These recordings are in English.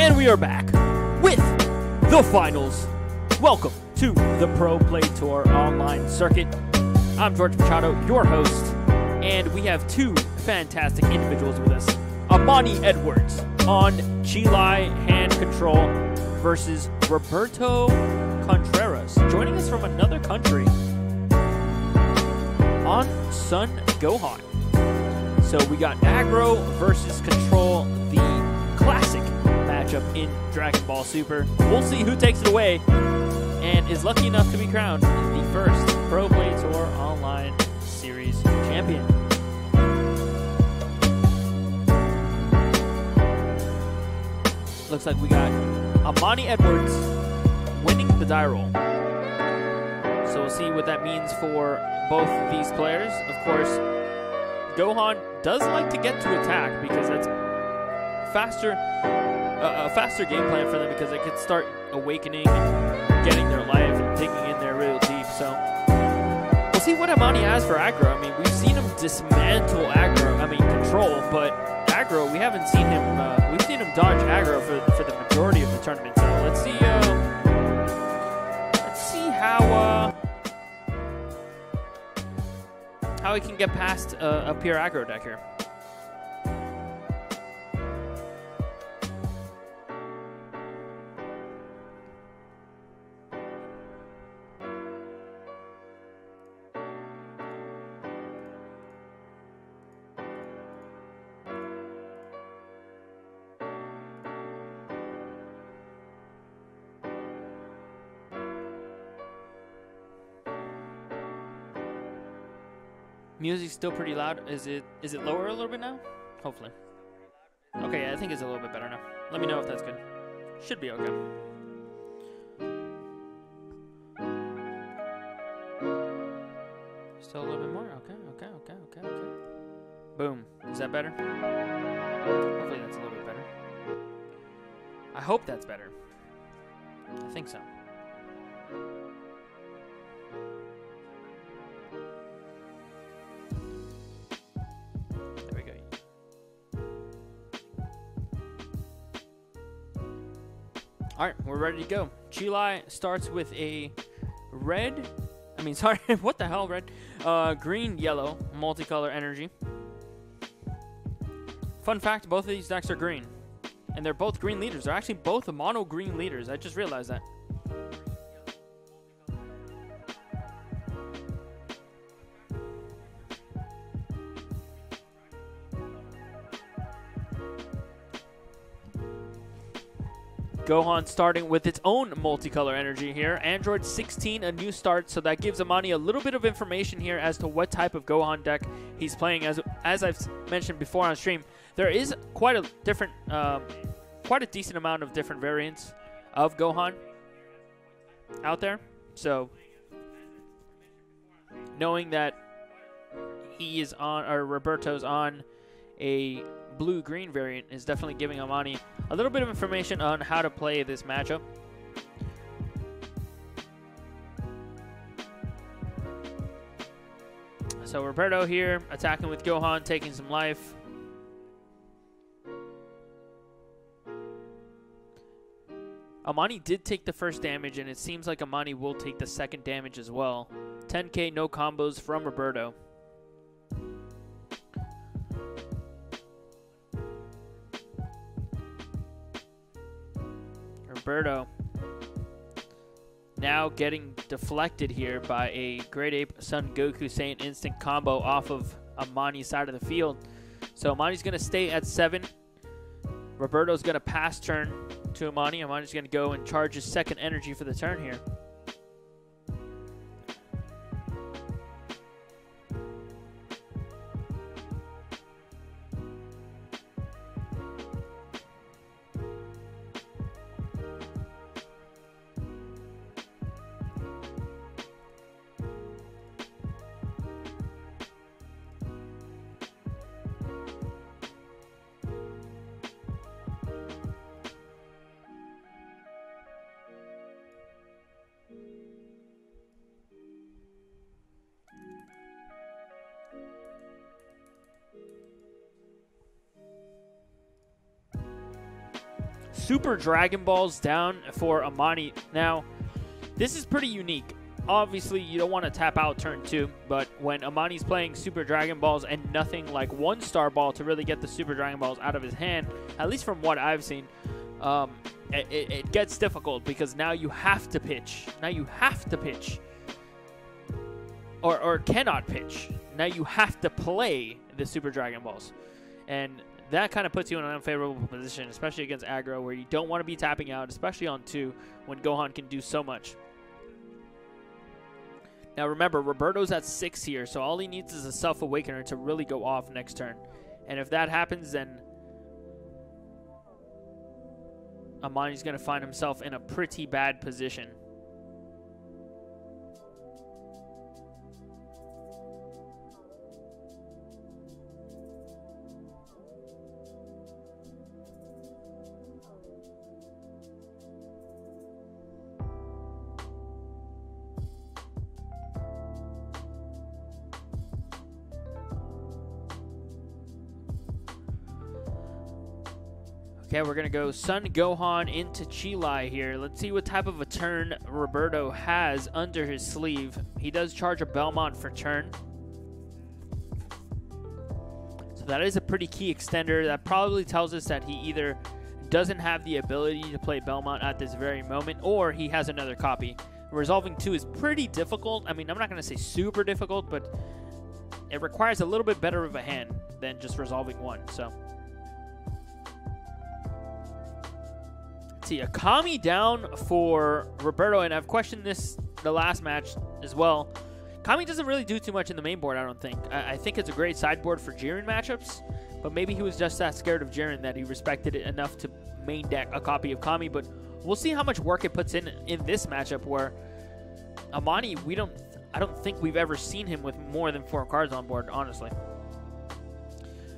And we are back with the finals. Welcome to the Pro Play Tour online circuit. I'm George Machado, your host, and we have two fantastic individuals with us. Amani Edwards on Cheelai hand control versus Roberto Contreras, joining us from another country on Sun Gohan. So we got aggro versus control, the classic matchup in Dragon Ball Super. We'll see who takes it away and is lucky enough to be crowned the first Pro Play Tour Online Series champion. Looks like we got Amani Edwards winning the die roll. So we'll see what that means for both of these players. Of course, Gohan does like to get to attack because that's a faster game plan for them, because they could start awakening and getting their life and digging in there real deep. So we'll see what Amani has for aggro. I mean, we've seen him dismantle control, but aggro, we haven't seen him. We've seen him dodge aggro for the majority of the tournament. So let's see how he can get past a pure aggro deck here. Music's still pretty loud. Is it lower a little bit now? Hopefully. Okay, I think it's a little bit better now. Let me know if that's good. Should be okay. Still a little bit more. Okay. Boom. Is that better? Hopefully that's a little bit better. I hope that's better. I think so. All right, we're ready to go. Cheelai starts with a what the hell, green, yellow, multicolor energy. Fun fact, both of these decks are green, and they're both green leaders. They're actually both mono green leaders. I just realized that. Gohan starting with its own multicolor energy here. Android 16, a new start, so that gives Amani a little bit of information here as to what type of Gohan deck he's playing. As I've mentioned before on stream, there is quite a decent amount of different variants of Gohan out there. So knowing that he is on, or Roberto's on, a blue-green variant is definitely giving Amani a little bit of information on how to play this matchup. So Roberto here attacking with Gohan, taking some life. Amani did take the first damage, and it seems like Amani will take the second damage as well. 10k, no combos from Roberto. Roberto now getting deflected here by a Great Ape Son Goku Saiyan instant combo off of Amani's side of the field. So Amani's going to stay at 7. Roberto's going to pass turn to Amani. Amani's going to go and charge his second energy for the turn here. Super Dragon Balls down for Amani. Now, this is pretty unique. Obviously, you don't want to tap out turn 2, but when Amani's playing Super Dragon Balls and nothing like 1-star ball to really get the Super Dragon Balls out of his hand, at least from what I've seen, it gets difficult because now you have to pitch. Now you have to pitch. Or cannot pitch. Now you have to play the Super Dragon Balls. And that kind of puts you in an unfavorable position, especially against aggro, where you don't want to be tapping out, especially on 2, when Gohan can do so much. Now remember, Roberto's at 6 here, so all he needs is a Self-Awakener to really go off next turn. And if that happens, then Amani's going to find himself in a pretty bad position. Okay, we're going to go Son Gohan into Cheelai here. Let's see what type of a turn Roberto has under his sleeve. He does charge a Belmont for turn. So that is a pretty key extender. That probably tells us that he either doesn't have the ability to play Belmont at this very moment, or he has another copy. Resolving 2 is pretty difficult. I mean, I'm not going to say super difficult, but it requires a little bit better of a hand than just resolving 1. So see, a Kami down for Roberto, and I've questioned this the last match as well. Kami doesn't really do too much in the main board, I don't think. I think it's a great sideboard for Jiren matchups, but maybe he was just that scared of Jiren that he respected it enough to main deck a copy of Kami, but we'll see how much work it puts in this matchup where Amani, I don't think we've ever seen him with more than 4 cards on board, honestly.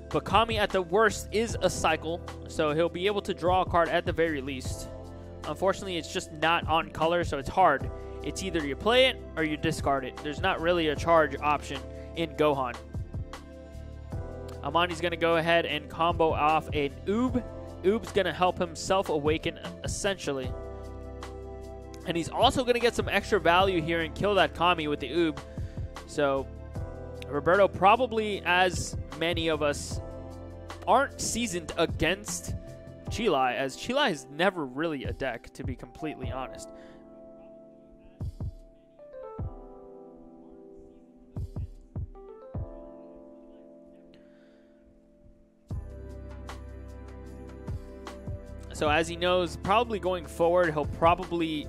But Kami, at the worst, is a cycle, so he'll be able to draw a card at the very least. Unfortunately, it's just not on color, so it's hard. It's either you play it or you discard it. There's not really a charge option in Gohan. Amani's going to go ahead and combo off an Oob. Oob's going to help him self-awaken, essentially. And he's also going to get some extra value here and kill that Kami with the Oob. So Roberto, probably as many of us, aren't seasoned against Cheelai, as Cheelai is never really a deck, to be completely honest. So as he knows, probably going forward, he'll probably,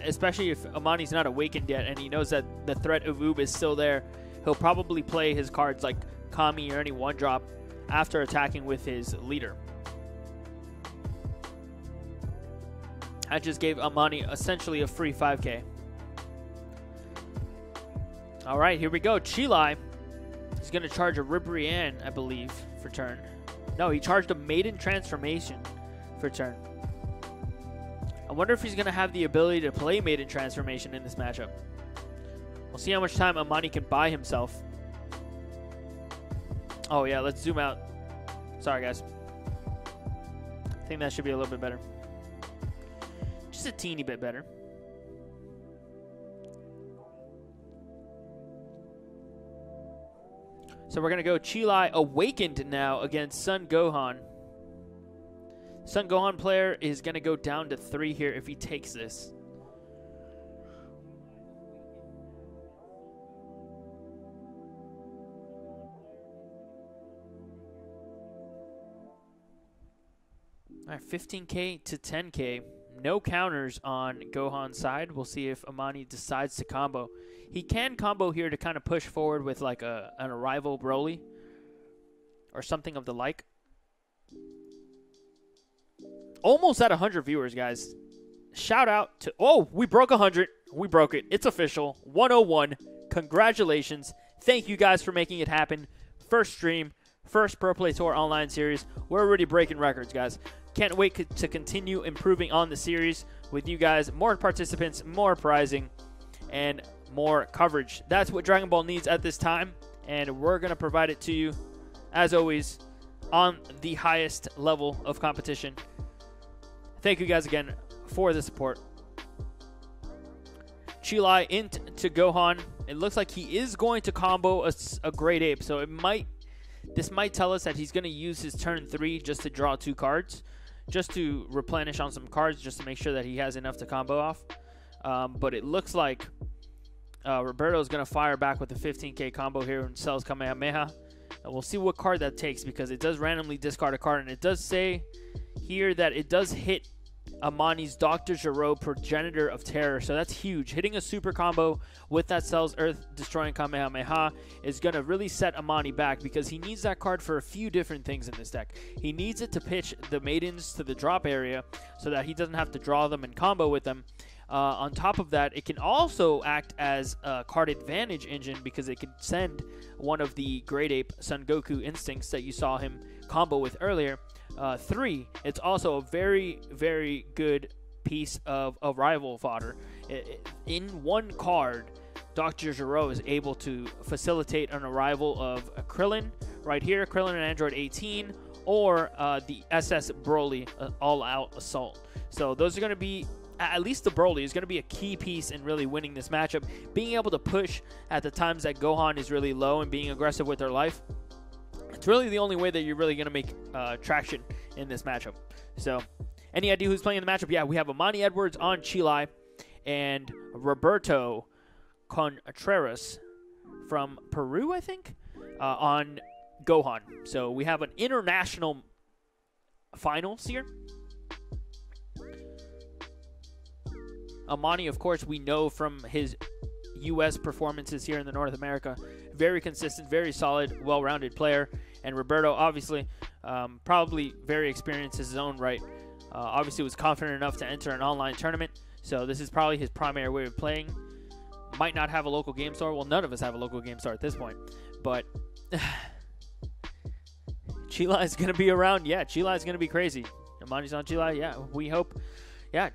especially if Amani's not awakened yet and he knows that the threat of Oob is still there, he'll probably play his cards like Kami or any 1-drop after attacking with his leader. I just gave Amani essentially a free 5k. All right, here we go. Cheelai is going to charge a Ribrianne, I believe, for turn. No, he charged a Maiden Transformation for turn. I wonder if he's going to have the ability to play Maiden Transformation in this matchup. We'll see how much time Amani can buy himself. Oh, yeah, let's zoom out. Sorry, guys. I think that should be a little bit better. Just a teeny bit better. So we're going to go Cheelai Awakened now against Son Gohan. Son Gohan player is going to go down to 3 here if he takes this. All right, 15k to 10k. No counters on Gohan's side. We'll see if Amani decides to combo. He can combo here to kind of push forward with like an Arrival Broly or something of the like. Almost at 100 viewers, guys. Shout out to... Oh, we broke 100. We broke it. It's official. 101. Congratulations. Thank you guys for making it happen. First stream. First Pro Play Tour online series. We're already breaking records, guys. Can't wait to continue improving on the series with you guys. More participants, more prizing, and more coverage. That's what Dragon Ball needs at this time, and we're going to provide it to you, as always, on the highest level of competition. thank you guys again for the support. Cheelai into Gohan. It looks like he is going to combo a Great Ape, so this might tell us that he's going to use his turn 3 just to draw 2 cards, just to replenish on some cards, just to make sure that he has enough to combo off. But it looks like Roberto is going to fire back with a 15k combo here and sells Kamehameha. And we'll see what card that takes, because it does randomly discard a card, and it does say here that it does hit Amani's Dr. Gero, Progenitor of Terror. So that's huge. Hitting a super combo with that Cells Earth Destroying Kamehameha is going to really set Amani back, because he needs that card for a few different things in this deck. He needs it to pitch the Maidens to the drop area so that he doesn't have to draw them and combo with them. On top of that, it can also act as a card advantage engine, because it can send one of the Great Ape Son Goku instincts that you saw him combo with earlier. 3, it's also a very, very good piece of arrival fodder. In one card, Dr. Gero is able to facilitate an arrival of a Krillin right here, Krillin and Android 18, or the SS Broly All-Out Assault. So those are going to be, at least the Broly is going to be a key piece in really winning this matchup. Being able to push at the times that Gohan is really low and being aggressive with their life, it's really the only way that you're really going to make traction in this matchup. So, any idea who's playing in the matchup? Yeah, we have Amani Edwards on Cheelai and Roberto Contreras from Peru, I think, on Gohan. So, we have an international finals here. Amani, of course, we know from his U.S. performances here in the North America. Very consistent, very solid, well-rounded player. And Roberto, obviously, probably very experienced in his own right. Obviously was confident enough to enter an online tournament. So this is probably his primary way of playing. Might not have a local game store. Well, none of us have a local game store at this point. But Cheelai is going to be around. Yeah, Cheelai is going to be crazy. Amani's on Cheelai. Yeah, we hope. Yeah,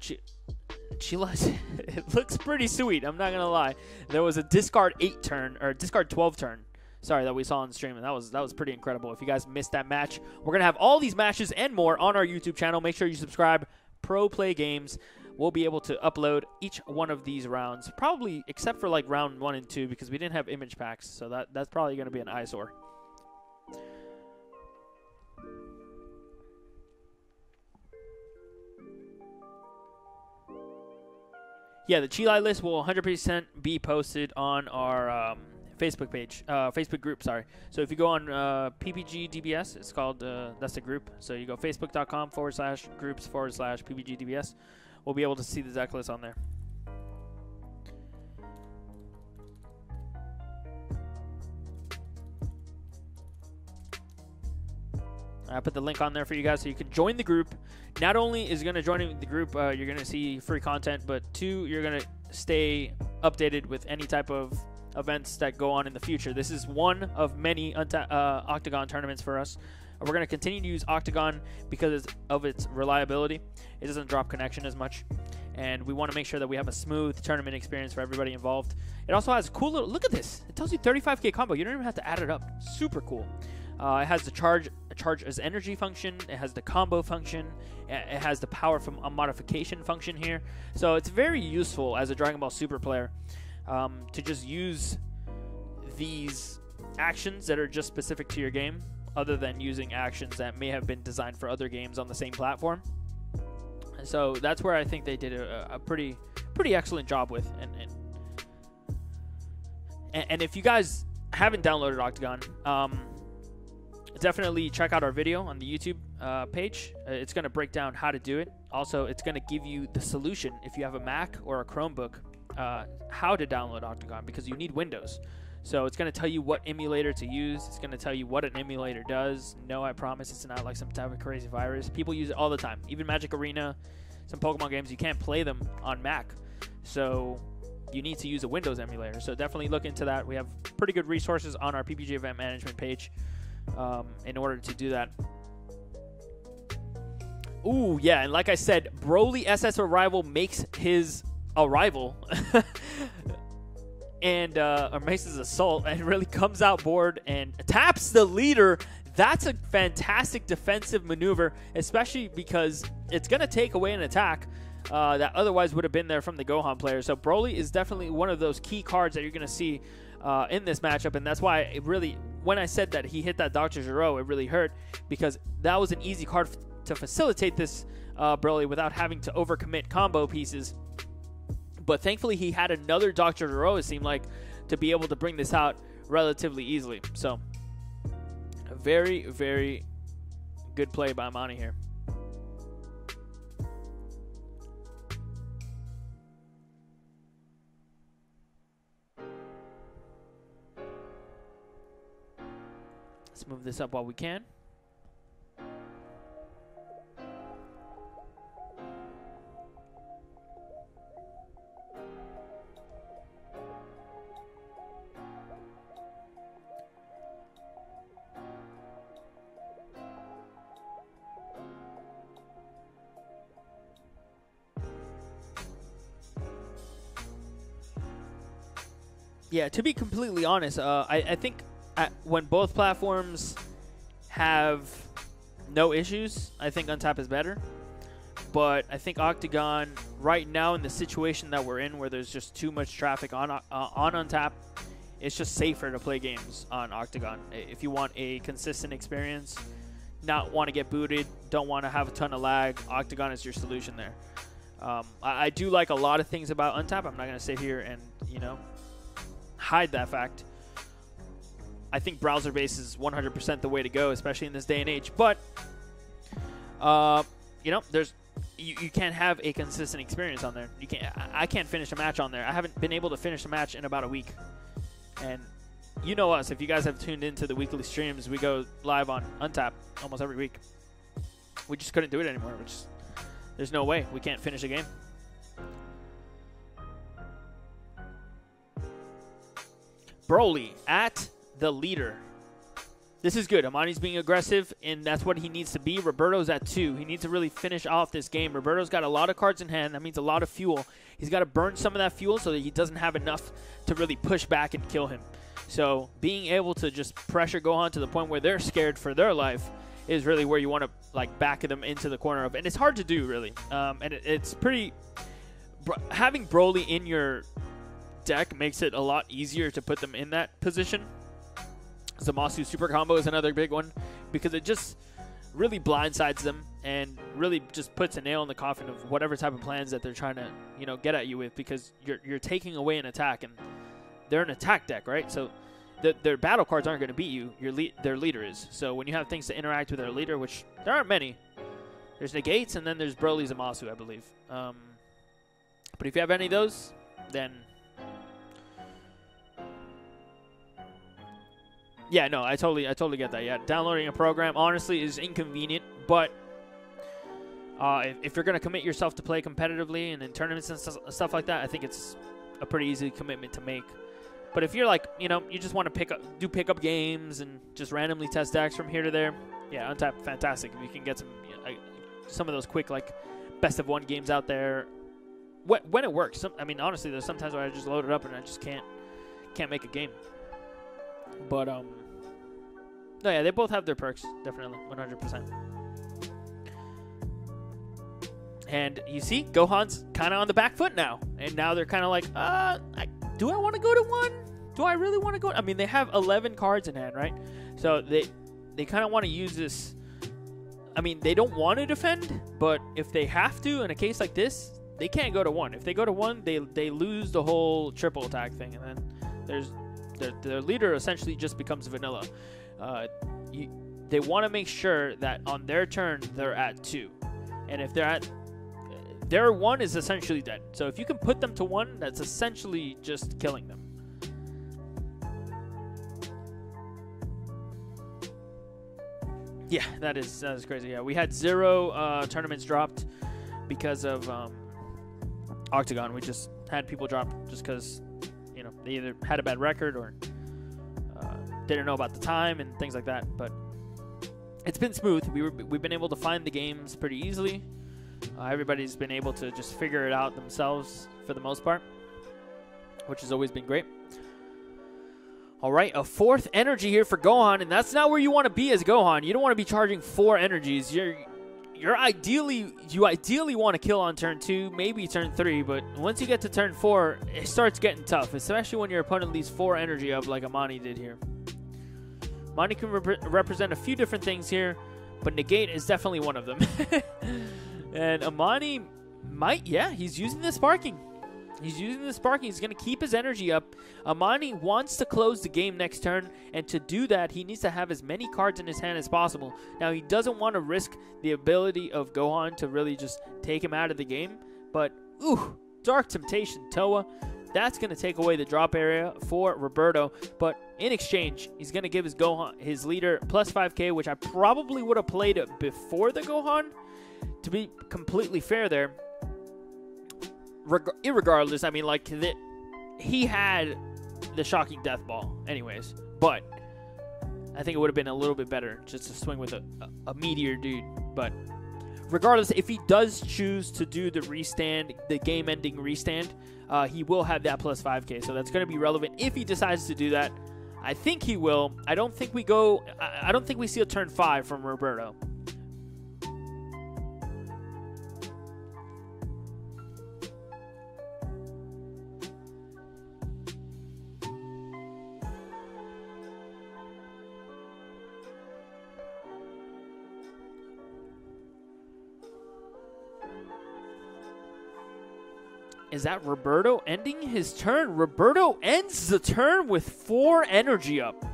Cheelai's, it looks pretty sweet. I'm not gonna lie. There was a discard 8 turn, or discard 12 turn. Sorry, that we saw on the stream, and that was pretty incredible. If you guys missed that match, we're gonna have all these matches and more on our YouTube channel. Make sure you subscribe. Pro Play Games. We'll be able to upload each one of these rounds, probably except for like round 1 and 2, because we didn't have image packs, so that's probably gonna be an eyesore. Yeah, the Cheelai list will 100% be posted on our Facebook page, Facebook group, sorry. So if you go on PPG DBS, it's called, that's the group. So you go facebook.com/groups/PPG DBS. We'll be able to see the deck list on there. I put the link on there for you guys so you can join the group. Not only is going to join the group, you're going to see free content, but 2, you're going to stay updated with any type of events that go on in the future. This is one of many Octagon tournaments for us. We're going to continue to use Octagon because of its reliability. It doesn't drop connection as much, and we want to make sure that we have a smooth tournament experience for everybody involved. It also has a cool little, look at this. It tells you 35k combo. You don't even have to add it up. Super cool. It has the charge as energy function. It has the combo function. It has the power from a modification function here. So it's very useful as a Dragon Ball Super player to just use these actions that are just specific to your game, other than using actions that may have been designed for other games on the same platform. And so that's where I think they did a pretty excellent job with. And if you guys haven't downloaded Octagon, definitely check out our video on the YouTube page. It's going to break down how to do it. Also, it's going to give you the solution if you have a Mac or a Chromebook, how to download Octagon, because you need Windows. So it's going to tell you what emulator to use. It's going to tell you what an emulator does. No, I promise it's not like some type of crazy virus. People use it all the time. Even Magic Arena, some Pokemon games, you can't play them on Mac. So you need to use a Windows emulator. So definitely look into that. We have pretty good resources on our PPG event management page in order to do that. Ooh, yeah, and like I said, Broly SS Arrival makes his arrival and or makes his assault and really comes out board and taps the leader. That's a fantastic defensive maneuver, especially because it's going to take away an attack that otherwise would have been there from the Gohan player. So Broly is definitely one of those key cards that you're going to see in this matchup, and that's why it really, when I said that he hit that Dr. Gero, it really hurt, because that was an easy card to facilitate this Broly without having to overcommit combo pieces. But thankfully he had another Dr. Gero, it seemed like, to be able to bring this out relatively easily. So a very, very good play by Monty here. Let's move this up while we can. Yeah, to be completely honest, I think when both platforms have no issues, I think Untap is better. But I think Octagon, right now in the situation that we're in, where there's just too much traffic on Untap, it's just safer to play games on Octagon. If you want a consistent experience, not want to get booted, don't want to have a ton of lag, Octagon is your solution there. I do like a lot of things about Untap. I'm not going to sit here and, you know, hide that fact. I think browser-based is 100% the way to go, especially in this day and age. But, you know, you can't have a consistent experience on there. I can't finish a match on there. I haven't been able to finish a match in about a week. And you know us. If you guys have tuned into the weekly streams, we go live on Untap almost every week. We just couldn't do it anymore. There's no way. We can't finish a game. Broly at the leader. This is good. Amani's being aggressive, and that's what he needs to be. Roberto's at 2. He needs to really finish off this game. Roberto's got a lot of cards in hand. That means a lot of fuel. He's got to burn some of that fuel so that he doesn't have enough to really push back and kill him. So being able to just pressure Gohan to the point where they're scared for their life is really where you want to like back them into the corner of. And it's hard to do, really. And it's pretty... Having Broly in your deck makes it a lot easier to put them in that position. Zamasu super combo is another big one because it just really blindsides them and really just puts a nail in the coffin of whatever type of plans that they're trying to, you know, get at you with, because you're taking away an attack, and they're an attack deck, right? So their battle cards aren't going to beat you. Their leader is. So when you have things to interact with their leader, which there aren't many, there's negates and then there's Broly Zamasu, I believe. But if you have any of those, then yeah, no, I totally get that. Yeah, downloading a program honestly is inconvenient, but if you're gonna commit yourself to play competitively and in tournaments and stuff like that, I think it's a pretty easy commitment to make. But if you're like, you know, you just want to do pickup games and just randomly test decks from here to there, yeah, Untap, fantastic. If you can get some of those quick like best of 1 games out there, when it works. I mean, honestly, there's sometimes where I just load it up and I just can't make a game. But no, yeah, they both have their perks, definitely, 100%. And you see, Gohan's kind of on the back foot now, and now they're kind of like, do I want to go to 1? Do I really want to go? I mean, they have 11 cards in hand, right? So they kind of want to use this. I mean, they don't want to defend, but if they have to in a case like this, they can't go to 1. If they go to 1, they lose the whole triple attack thing, and then there's their leader essentially just becomes vanilla. They want to make sure that on their turn they're at 2, and if they're at their 1 is essentially dead. So if you can put them to 1, that's essentially just killing them. Yeah, that is crazy. Yeah, we had 0 tournaments dropped because of Octagon. We just had people drop just because, you know, they either had a bad record or didn't know about the time and things like that. But it's been smooth. We've been able to find the games pretty easily. Everybody's been able to just figure it out themselves for the most part, which has always been great. All right, a 4th energy here for Gohan, and that's not where you want to be as Gohan. You don't want to be charging 4 energies. You ideally want to kill on turn 2, maybe turn 3, but once you get to turn 4, it starts getting tough, especially when your opponent leaves 4 energy up like Amani did here. Amani can represent a few different things here, but negate is definitely one of them. And Amani might, yeah, he's using the sparking. He's using the sparking. He's going to keep his energy up. Amani wants to close the game next turn, and to do that, he needs to have as many cards in his hand as possible. Now, he doesn't want to risk the ability of Gohan to really just take him out of the game, but, ooh, Dark Temptation, Toa. That's going to take away the drop area for Roberto, but in exchange, he's going to give his Gohan, his leader, plus 5k, which I probably would have played it before the Gohan, to be completely fair there. Irregardless, I mean, like, he had the shocking death ball anyways, but I think it would have been a little bit better just to swing with a meteor dude. But regardless, if he does choose to do the restand, the game-ending restand, he will have that plus 5k, so that's going to be relevant if he decides to do that. I think he will. I don't think we see a turn 5 from Roberto. Is that Roberto ending his turn? Roberto ends the turn with 4 energy up.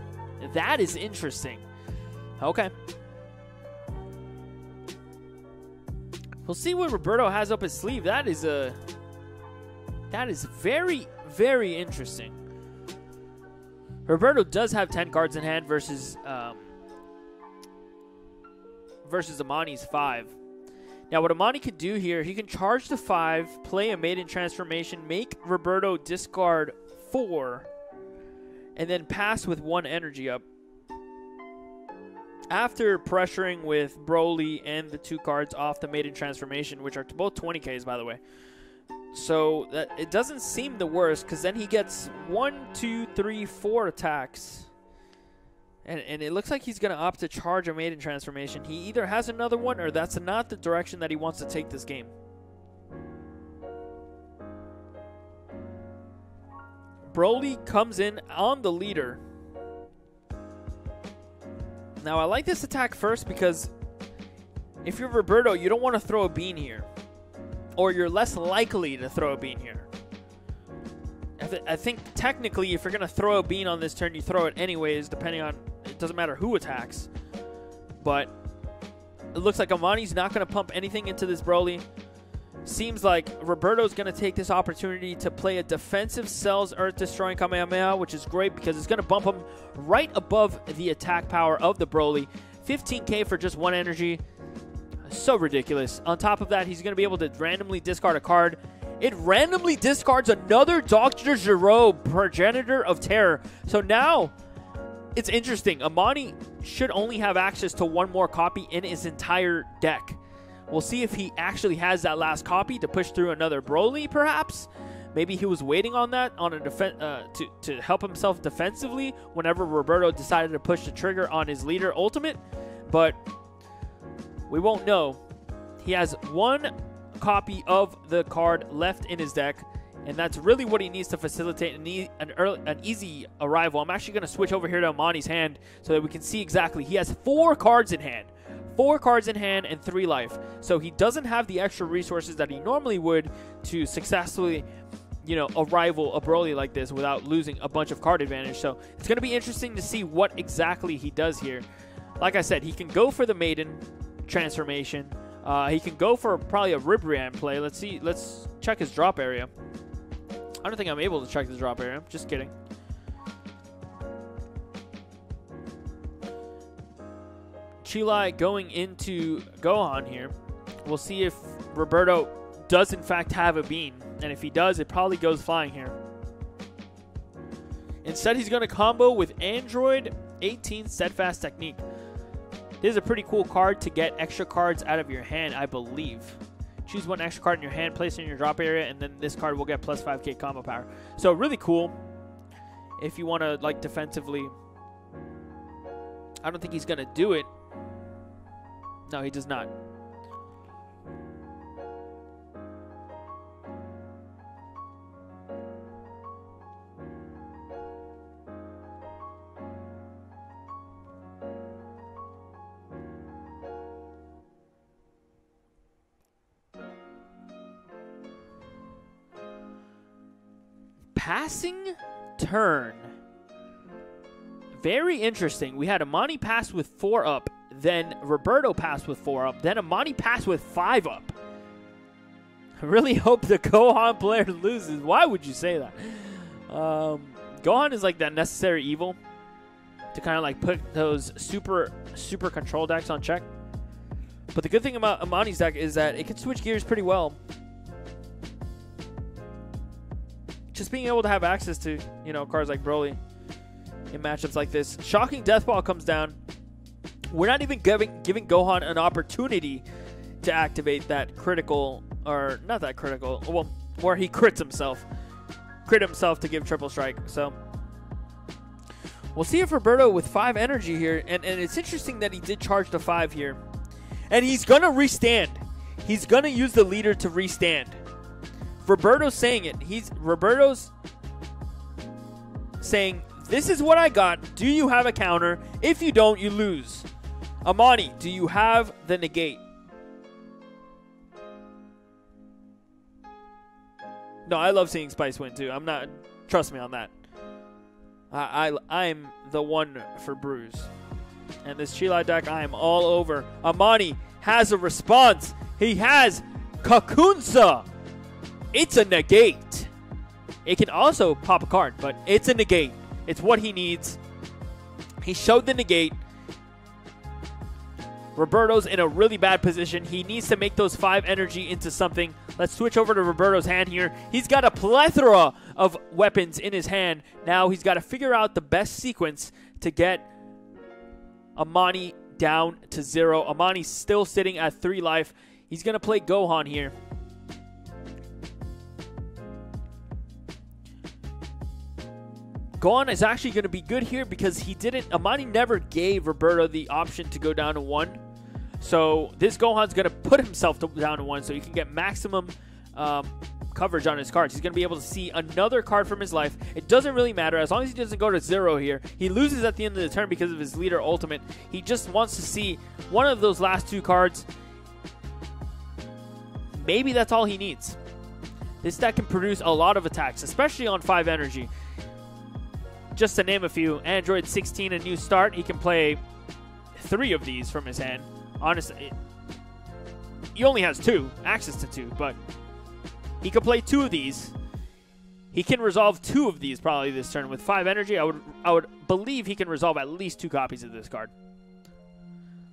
That is interesting. Okay. We'll see what Roberto has up his sleeve. That is very, very interesting. Roberto does have 10 cards in hand versus Amani's 5. Now, what Amani can do here, he can charge the 5, play a Maiden Transformation, make Roberto discard 4, and then pass with 1 energy up. After pressuring with Broly and the 2 cards off the Maiden Transformation, which are both 20Ks, by the way. So, it doesn't seem the worst, because then he gets 1, 2, 3, 4 attacks. And it looks like he's going to opt to charge a Maiden Transformation. He either has another one, or that's not the direction that he wants to take this game. Broly comes in on the leader. Now, I like this attack first because if you're Roberto, you don't want to throw a bean here. Or you're less likely to throw a bean here. I think technically if you're going to throw a bean on this turn, you throw it anyways, depending on... It doesn't matter who attacks. But it looks like Amani's not going to pump anything into this Broly. Seems like Roberto's going to take this opportunity to play a defensive Cell's Earth-Destroying Kamehameha, which is great because it's going to bump him right above the attack power of the Broly. 15k for just 1 energy. So ridiculous. On top of that, he's going to be able to randomly discard a card. It randomly discards another Dr. Gero, Progenitor of Terror. So now, it's interesting. Amani should only have access to 1 more copy in his entire deck. We'll see if he actually has that last copy to push through another Broly, perhaps. Maybe he was waiting on that on a to help himself defensively whenever Roberto decided to push the trigger on his leader ultimate. But we won't know. He has 1 copy of the card left in his deck, and that's really what he needs to facilitate an easy arrival. I'm actually going to switch over here to Amani's hand so that we can see exactly. He has 4 cards in hand. 4 cards in hand and 3 life. So he doesn't have the extra resources that he normally would to successfully, you know, arrival a Broly like this without losing a bunch of card advantage. So it's going to be interesting to see what exactly he does here. Like I said, he can go for the Maiden Transformation. He can go for probably a Ribrian play. Let's see. Let's check his drop area. I don't think I'm able to check the drop area. Just kidding. Cheelai going into Gohan here. We'll see if Roberto does in fact have a bean. And if he does, it probably goes flying here. Instead, he's going to combo with Android 18 Steadfast Technique. This is a pretty cool card to get extra cards out of your hand, I believe. Choose 1 extra card in your hand, place it in your drop area, and then this card will get plus 5k combo power. So really cool. if you want to, like, defensively. I don't think he's going to do it. No, he does not. Passing turn. Very interesting. We had Amani pass with 4 up, then Roberto pass with 4 up, then Amani pass with 5 up. I really hope the Gohan player loses. Why would you say that? Gohan is like that necessary evil to kind of like put those super control decks on check. But the good thing about Amani's deck is that it can switch gears pretty well. Just being able to have access to, you know, cards like Broly in matchups like this. Shocking Death Ball comes down. We're not even giving Gohan an opportunity to activate that critical, or not that critical, well, where he crits himself. Crit himself to give triple strike. So we'll see if Roberto with 5 energy here, and it's interesting that he did charge to 5 here. And he's going to restand. He's going to use the leader to restand. Roberto's saying it. Roberto's saying, this is what I got. Do you have a counter? If you don't, you lose. Amani, do you have the negate? No, I love seeing Spice win too. I'm not, trust me on that. I'm the one for Bruise. And this Cheelai deck, I am all over. Amani has a response. He has Kakunsa. It's a negate. It can also pop a card, but it's a negate. It's what he needs. He showed the negate. Roberto's in a really bad position. He needs to make those 5 energy into something. Let's switch over to Roberto's hand here. He's got a plethora of weapons in his hand. Now he's got to figure out the best sequence to get Amani down to 0. Amani's still sitting at 3 life. He's going to play Gohan here. Gohan is actually going to be good here because Amani never gave Roberto the option to go down to 1. So this Gohan's going to put himself down to 1 so he can get maximum coverage on his cards. He's going to be able to see another card from his life. It doesn't really matter as long as he doesn't go to 0 here. He loses at the end of the turn because of his leader ultimate. He just wants to see one of those last 2 cards. Maybe that's all he needs. This deck can produce a lot of attacks, especially on 5 energy. Just to name a few, Android 16, a new start. He can play 3 of these from his hand. Honestly, he only has 2, access to 2, but he could play 2 of these. He can resolve 2 of these probably this turn. With 5 energy, I would believe he can resolve at least 2 copies of this card.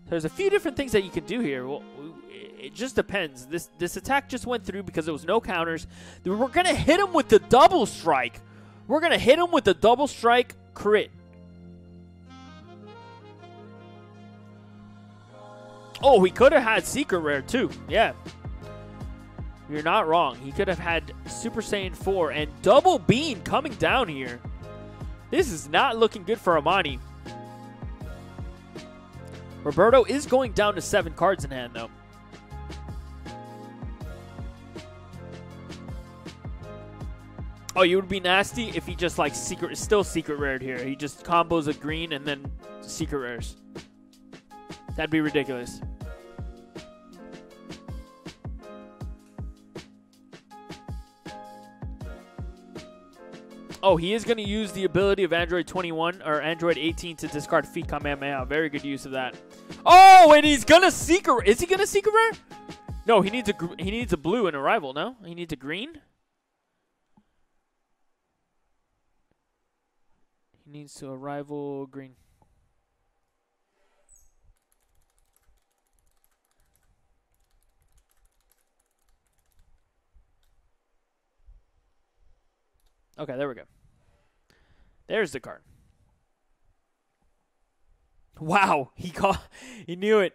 There's a few different things that you can do here. Well, it just depends. This attack just went through because there was no counters. We're going to hit him with the double strike. We're going to hit him with the double strike crit. Oh, he could have had Secret Rare too. Yeah. You're not wrong. He could have had Super Saiyan 4 and Double Beam coming down here. This is not looking good for Amani. Roberto is going down to 7 cards in hand though. Oh, you would be nasty if he just like still secret rared here. He just combos a green and then secret rares. That'd be ridiculous. Oh, he is going to use the ability of Android 21 or Android 18 to discard Feet Kamehameha. Very good use of that. Oh, and he's going to secret. Is he going to secret rare? No, he needs a blue in Arrival. No, he needs a green. He needs to Arrival green. Okay, there we go. There's the card. Wow, he knew it.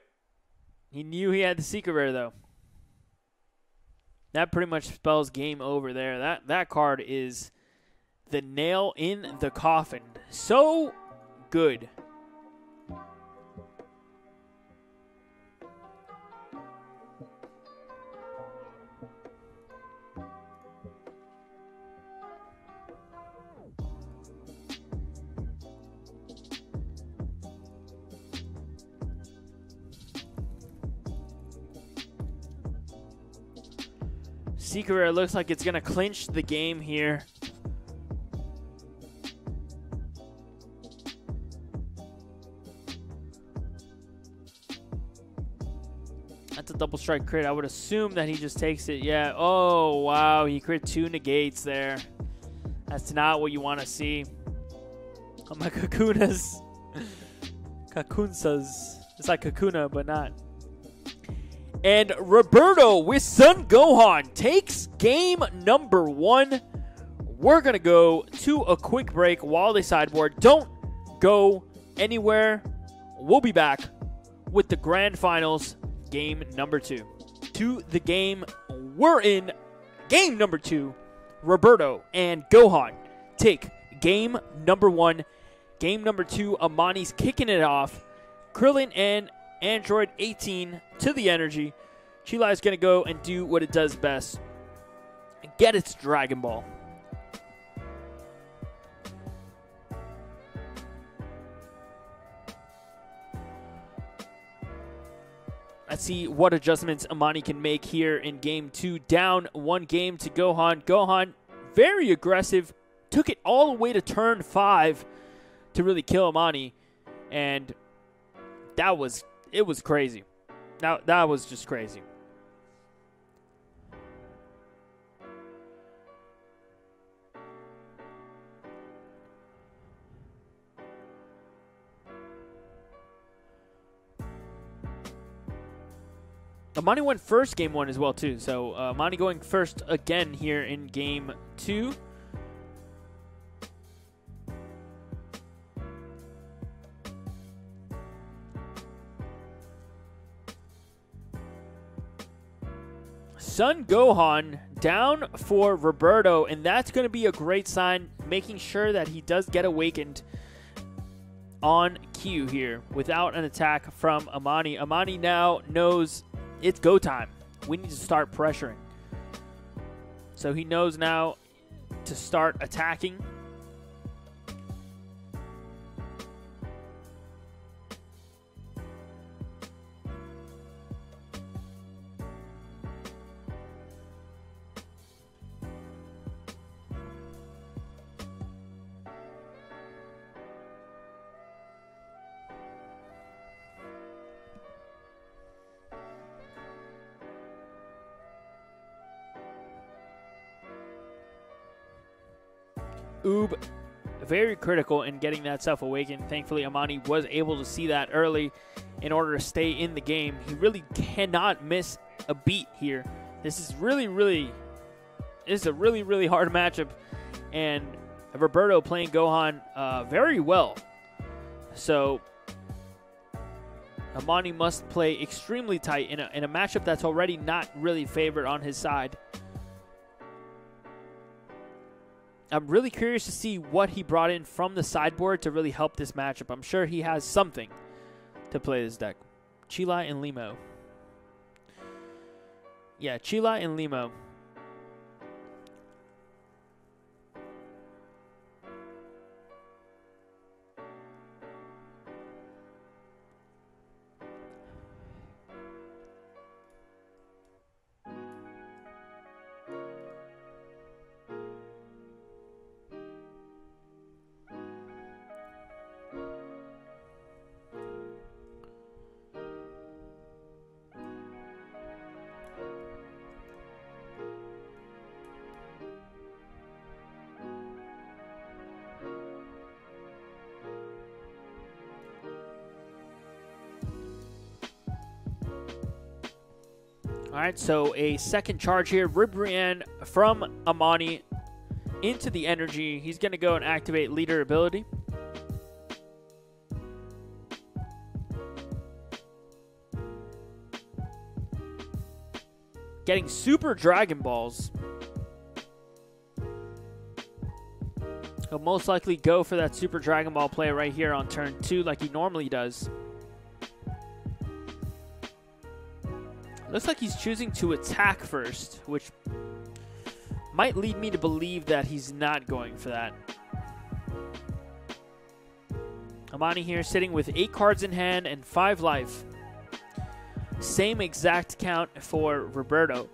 He knew he had the secret rare though. That pretty much spells game over there. That card is the nail in the coffin. So good. Secret looks like it's going to clinch the game here. That's a double strike crit. I would assume that he just takes it. Yeah. Oh, wow. He crit 2 negates there. That's not what you want to see. Oh, my Kakunas. Kakunsas. It's like Kakuna, but not. And Roberto with Son Gohan takes game number 1. We're going to go to a quick break while they sideboard. Don't go anywhere. We'll be back with the grand finals, game number 2. To the game, we're in game number 2. Roberto and Gohan take game number 1. Game number 2, Amani's kicking it off. Krillin and Android 18 to the energy. Cheelai is going to go and do what it does best. Get its Dragon Ball. Let's see what adjustments Amani can make here in game 2. Down 1 game to Gohan. Gohan, very aggressive. Took it all the way to turn 5 to really kill Amani. And it was crazy. That was just crazy. Amani went first game 1 as well, too. So, Amani going first again here in game 2. Son Gohan down for Roberto, and that's going to be a great sign, making sure that he does get awakened on cue here without an attack from Amani. Amani now knows it's go time. We need to start pressuring. So he knows now to start attacking. Oob, very critical in getting that self awakened. Thankfully, Amani was able to see that early in order to stay in the game. He really cannot miss a beat here. This is a really hard matchup, and Roberto playing Gohan very well. So Amani must play extremely tight in a matchup that's already not really favored on his side. I'm really curious to see what he brought in from the sideboard to really help this matchup. I'm sure he has something to play this deck. Cheelai and Limo. Yeah, Cheelai and Limo. All right, so a second charge here. Ribrianne from Amani into the energy. He's going to go and activate leader ability. Getting super Dragon Balls. He'll most likely go for that Super Dragon Ball play right here on turn 2 like he normally does. Looks like he's choosing to attack first, which might lead me to believe that he's not going for that. Amani here sitting with 8 cards in hand and 5 life. Same exact count for Roberto.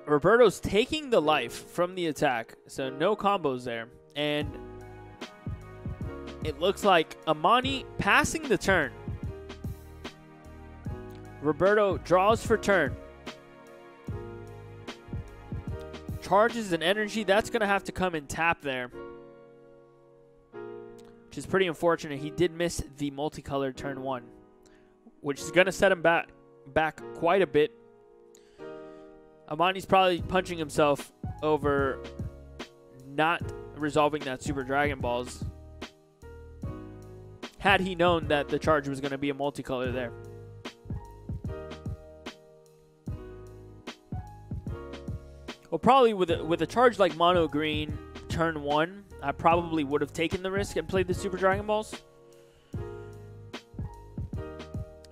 Roberto's taking the life from the attack, so no combos there. And it looks like Amani passing the turn. Roberto draws for turn. Charges and energy, that's going to have to come and tap there. Which is pretty unfortunate. He did miss the multicolored turn 1, which is going to set him back quite a bit. Amani's probably punching himself over not resolving that Super Dragon Balls, had he known that the charge was going to be a multicolor there. Well, probably with a charge like Mono Green, turn 1, I probably would have taken the risk and played the Super Dragon Balls.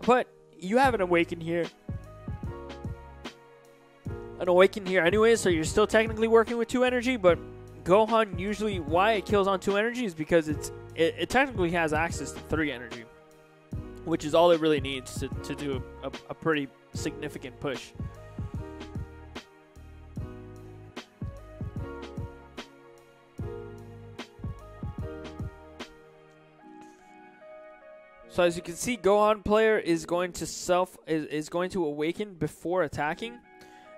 But you have an Awaken here. An Awaken here anyway, so you're still technically working with 2 energy, but Gohan usually, why it kills on 2 energy is because it technically has access to 3 energy, which is all it really needs to do a pretty significant push. So as you can see, Gohan player is going to awaken before attacking.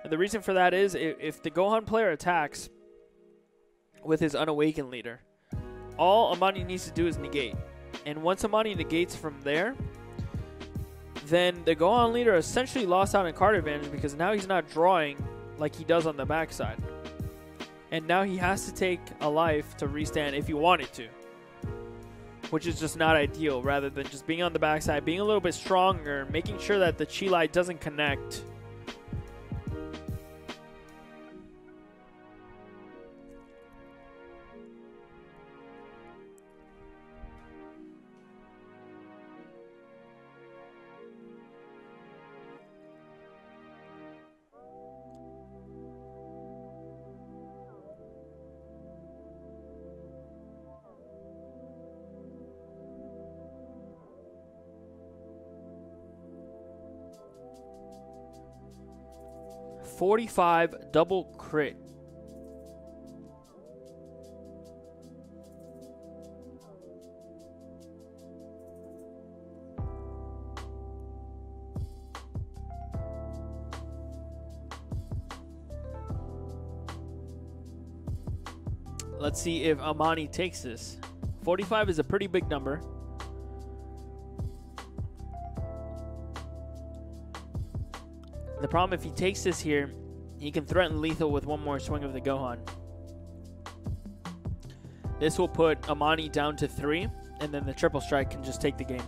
And the reason for that is if the Gohan player attacks with his unawakened leader, all Amani needs to do is negate. And once Amani negates from there, then the Gohan leader essentially lost out on card advantage because now he's not drawing like he does on the backside. And now he has to take a life to restand if he wanted to, which is just not ideal, rather than just being on the backside, being a little bit stronger, making sure that the Cheelai doesn't connect. $45 double crit. Let's see if Amani takes this. 45 is a pretty big number. The problem, if he takes this here, he can threaten lethal with one more swing of the Gohan. This will put Amani down to 3, and then the triple strike can just take the game.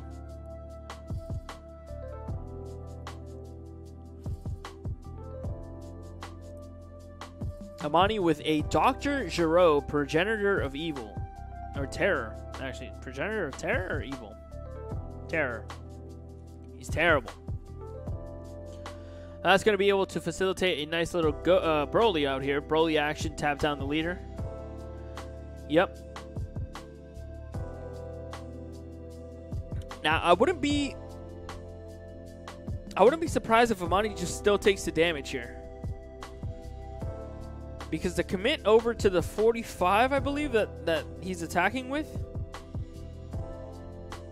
Amani with a Dr. Giro, Progenitor of Evil. Or Terror. Actually, Progenitor of Terror or Evil? Terror. He's terrible. That's going to be able to facilitate a nice little Broly out here. Broly action, tap down the leader. Yep. Now, I wouldn't be surprised if Amani just still takes the damage here. Because the commit over to the 45, I believe, that he's attacking with.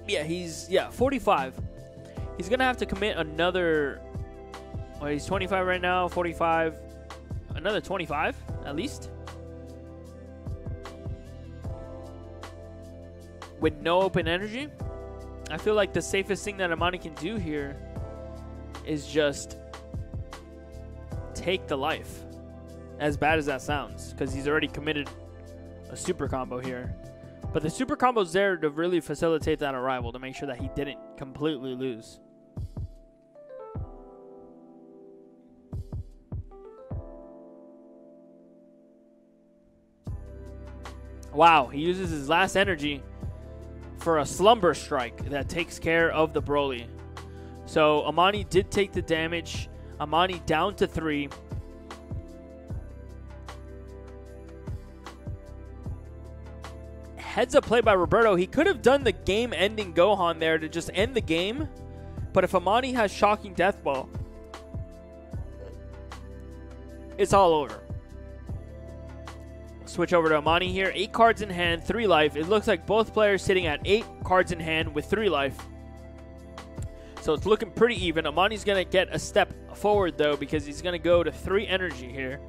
Yeah, 45. He's going to have to commit another... Well, he's 25 right now, 45, another 25 at least. With no open energy, I feel like the safest thing that Amani can do here is just take the life. As bad as that sounds, because he's already committed a super combo here. But the super combo's there to really facilitate that arrival, to make sure that he didn't completely lose. Wow, he uses his last energy for a slumber strike that takes care of the Broly. So Amani did take the damage. Amani down to 3. Heads up play by Roberto. He could have done the game-ending Gohan there to just end the game. But if Amani has Shocking Death Ball, it's all over. Switch over to Amani here. 8 cards in hand, 3 life. It looks like both players sitting at 8 cards in hand with 3 life. So it's looking pretty even. Amani's going to get a step forward, though, because he's going to go to 3 energy here.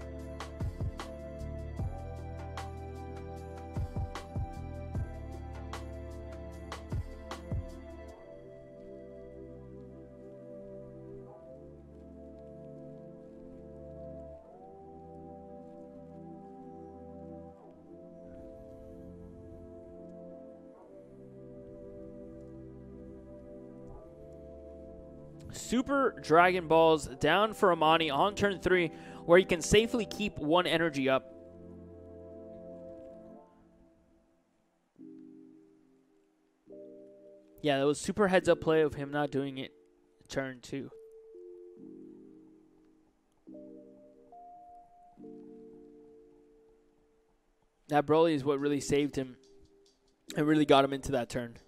Super Dragon Balls down for Amani on turn 3, where he can safely keep 1 energy up. Yeah, that was super heads up play of him not doing it turn 2. That Broly is what really saved him and really got him into that turn.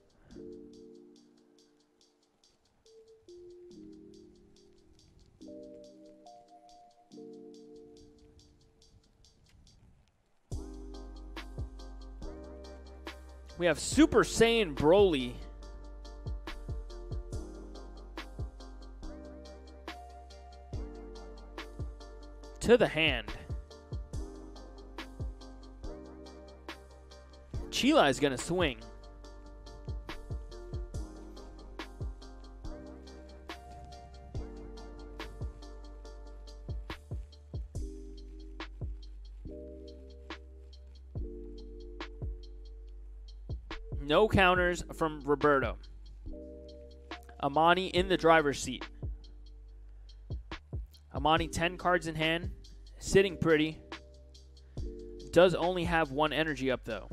We have Super Saiyan Broly. To the hand. Cheelai is going to swing. No counters from Roberto. Amani in the driver's seat. Amani 10 cards in hand. Sitting pretty. Does only have 1 energy up though.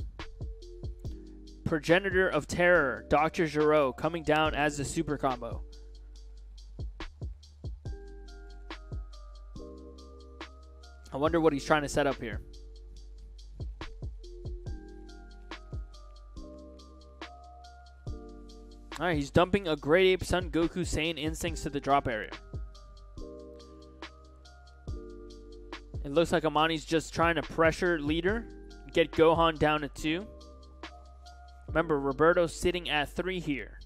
Progenitor of Terror, Dr. Gero coming down as the super combo. I wonder what he's trying to set up here. Alright, he's dumping a Great Ape Son Goku Saiyan Instincts to the drop area. It looks like Amani's just trying to pressure leader, get Gohan down to 2. Remember, Roberto's sitting at 3 here.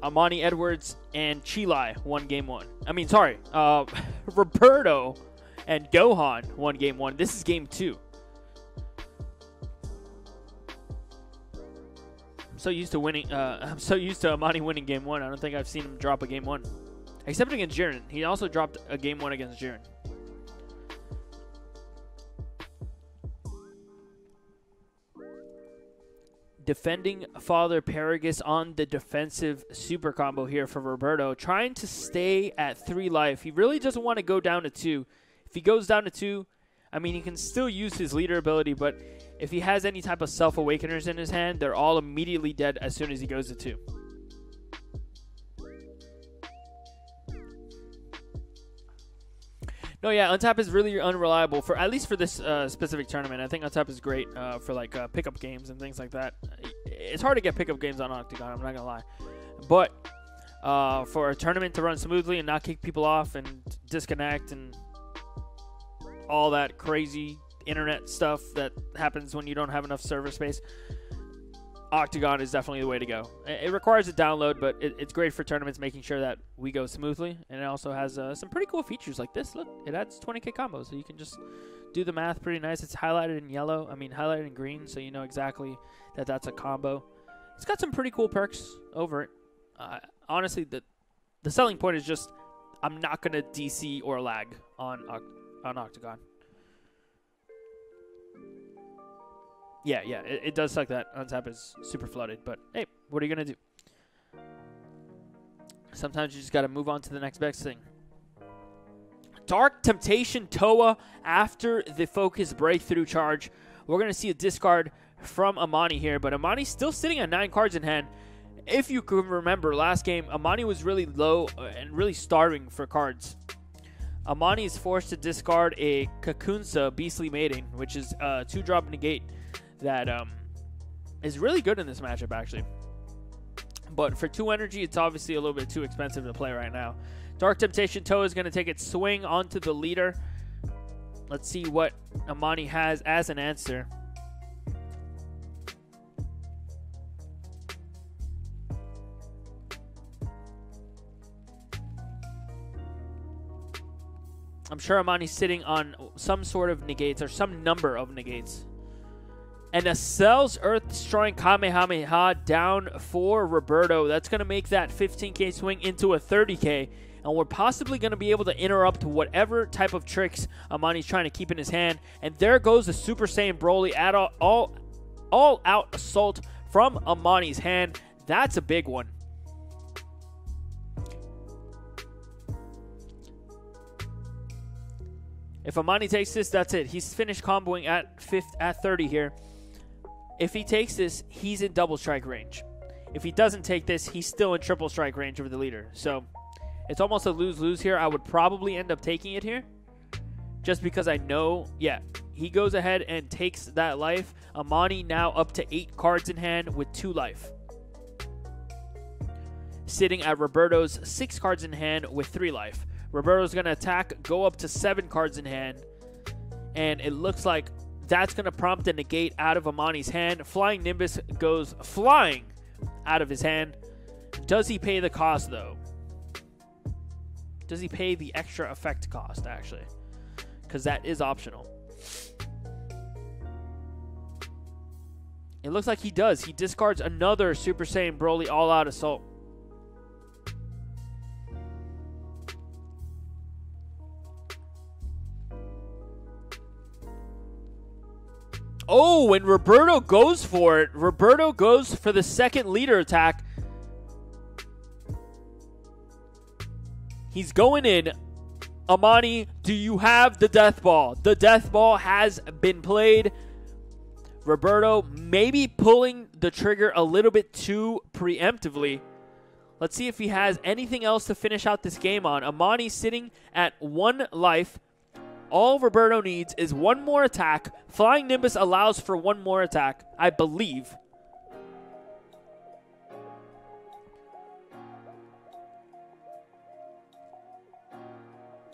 Amani Edwards and Cheelai won game 1. I mean, sorry, Roberto and Gohan won game 1. This is game 2. I'm so used to Amani winning game 1. I don't think I've seen him drop a game 1. Except against Jiren. He also dropped a game 1 against Jiren. Defending Father Paragus on the defensive super combo here for Roberto. Trying to stay at 3 life. He really doesn't want to go down to 2. If he goes down to 2, I mean, he can still use his leader ability, but if he has any type of self-awakeners in his hand, they're all immediately dead as soon as he goes to 2. No, yeah, Untap is really unreliable, for at least for this specific tournament. I think Untap is great for like pickup games and things like that. It's hard to get pickup games on Octagon, I'm not going to lie. But for a tournament to run smoothly and not kick people off and disconnect and all that crazy internet stuff that happens when you don't have enough server space, Octagon is definitely the way to go. It requires a download, but it's great for tournaments, making sure that we go smoothly. And it also has some pretty cool features like this. Look, it adds 20k combos, so you can just do the math pretty nice. It's highlighted in yellow. I mean, highlighted in green, so you know exactly that that's a combo. It's got some pretty cool perks over it. Honestly, the selling point is just I'm not going to DC or lag on Octagon. Yeah, it does suck that untap is super flooded, but hey, what are you going to do? Sometimes you just got to move on to the next best thing. Dark Temptation Toa after the Focus Breakthrough charge. We're going to see a discard from Amani here, but Amani's still sitting at 9 cards in hand. If you can remember, last game, Amani was really low and really starving for cards. Amani is forced to discard a Kakunsa Beastly Mating, which is a 2-drop negate that is really good in this matchup, actually. But for 2 energy, it's obviously a little bit too expensive to play right now. Dark Temptation Toa is going to take its swing onto the leader. Let's see what Amani has as an answer. I'm sure Amani's sitting on some sort of negates or some number of negates. And a Cell's Earth-Destroying Kamehameha down for Roberto. That's going to make that 15k swing into a 30k. And we're possibly going to be able to interrupt whatever type of tricks Amani's trying to keep in his hand. And there goes the Super Saiyan Broly at all-out assault from Amani's hand. That's a big one. If Amani takes this, that's it. He's finished comboing at 30 here. If he takes this, he's in double strike range. If he doesn't take this, he's still in triple strike range of the leader. So it's almost a lose-lose here. I would probably end up taking it here just because I know, yeah, he goes ahead and takes that life. Amani now up to 8 cards in hand with 2 life. Sitting at Roberto's 6 cards in hand with 3 life. Roberto's going to attack, go up to 7 cards in hand, and it looks like that's going to prompt a negate out of Amani's hand. Flying Nimbus goes flying out of his hand. Does he pay the cost, though? Does he pay the extra effect cost, actually? Because that is optional. It looks like he does. He discards another Super Saiyan Broly all-out assault. Oh, and Roberto goes for it. Roberto goes for the second leader attack. He's going in. Amani, do you have the death ball? The death ball has been played. Roberto maybe pulling the trigger a little bit too preemptively. Let's see if he has anything else to finish out this game on. Amani sitting at 1 life. All Roberto needs is 1 more attack. Flying Nimbus allows for 1 more attack, I believe.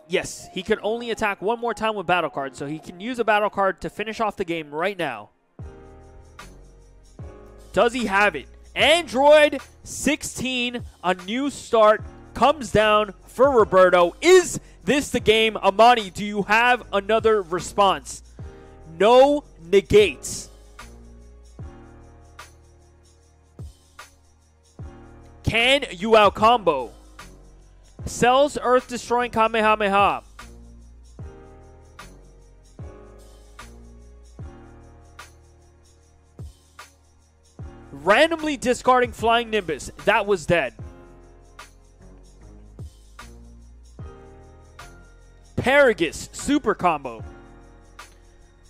Yes, he can only attack 1 more time with battle card, so he can use a battle card to finish off the game right now. Does he have it? Android 16, a new start, comes down for Roberto. Is this the game? Amani, do you have another response? No negates. Can you out-combo? Cell's Earth-Destroying Kamehameha. Randomly discarding Flying Nimbus. That was dead. Paragus super combo.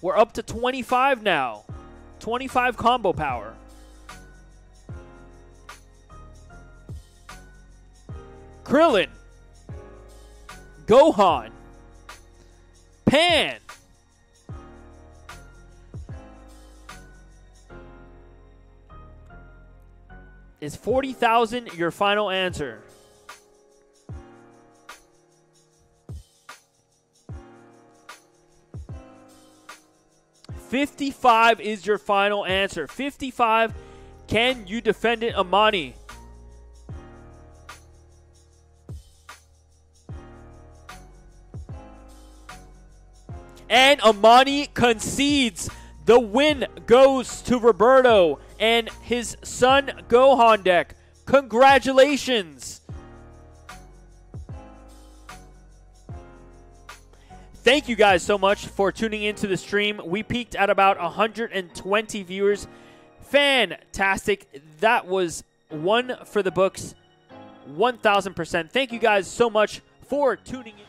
We're up to 25 now. 25 combo power. Krillin. Gohan. Pan. Is 40,000 your final answer? $55 is your final answer. 55. Can you defend it, Amani? And Amani concedes. The win goes to Roberto and his son Gohan deck. Congratulations. Thank you guys so much for tuning into the stream. We peaked at about 120 viewers. Fantastic. That was one for the books, 1,000%. Thank you guys so much for tuning in.